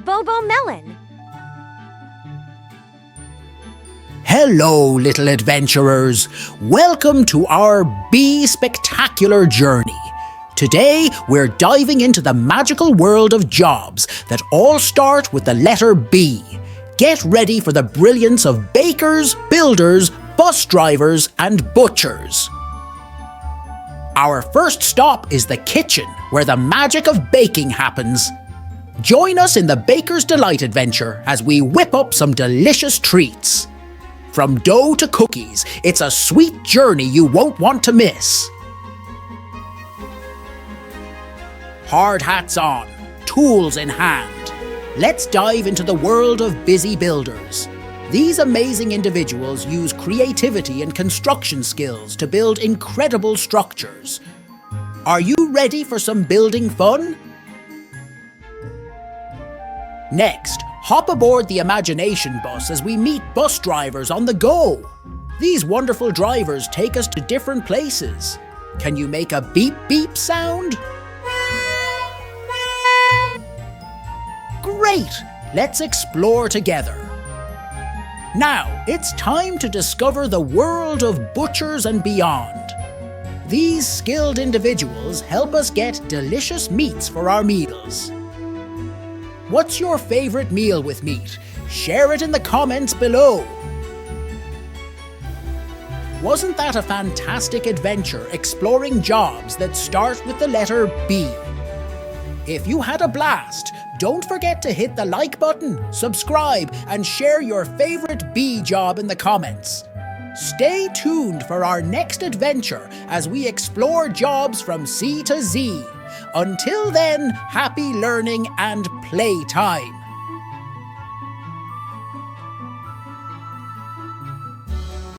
Bobo Melon. Hello, little adventurers. Welcome to our Bee Spectacular journey. Today, we're diving into the magical world of jobs that all start with the letter B. Get ready for the brilliance of bakers, builders, bus drivers, and butchers. Our first stop is the kitchen, where the magic of baking happens. Join us in the Baker's Delight adventure as we whip up some delicious treats. From dough to cookies, it's a sweet journey you won't want to miss. Hard hats on, tools in hand. Let's dive into the world of busy builders. These amazing individuals use creativity and construction skills to build incredible structures. Are you ready for some building fun? Next, hop aboard the imagination bus as we meet bus drivers on the go. These wonderful drivers take us to different places. Can you make a beep beep sound? Great! Let's explore together. Now, it's time to discover the world of butchers and beyond. These skilled individuals help us get delicious meats for our meals. What's your favorite meal with meat? Share it in the comments below. Wasn't that a fantastic adventure exploring jobs that start with the letter B? If you had a blast, don't forget to hit the like button, subscribe, and share your favorite bee job in the comments. Stay tuned for our next adventure as we explore jobs from C to Z. Until then, happy learning and playtime.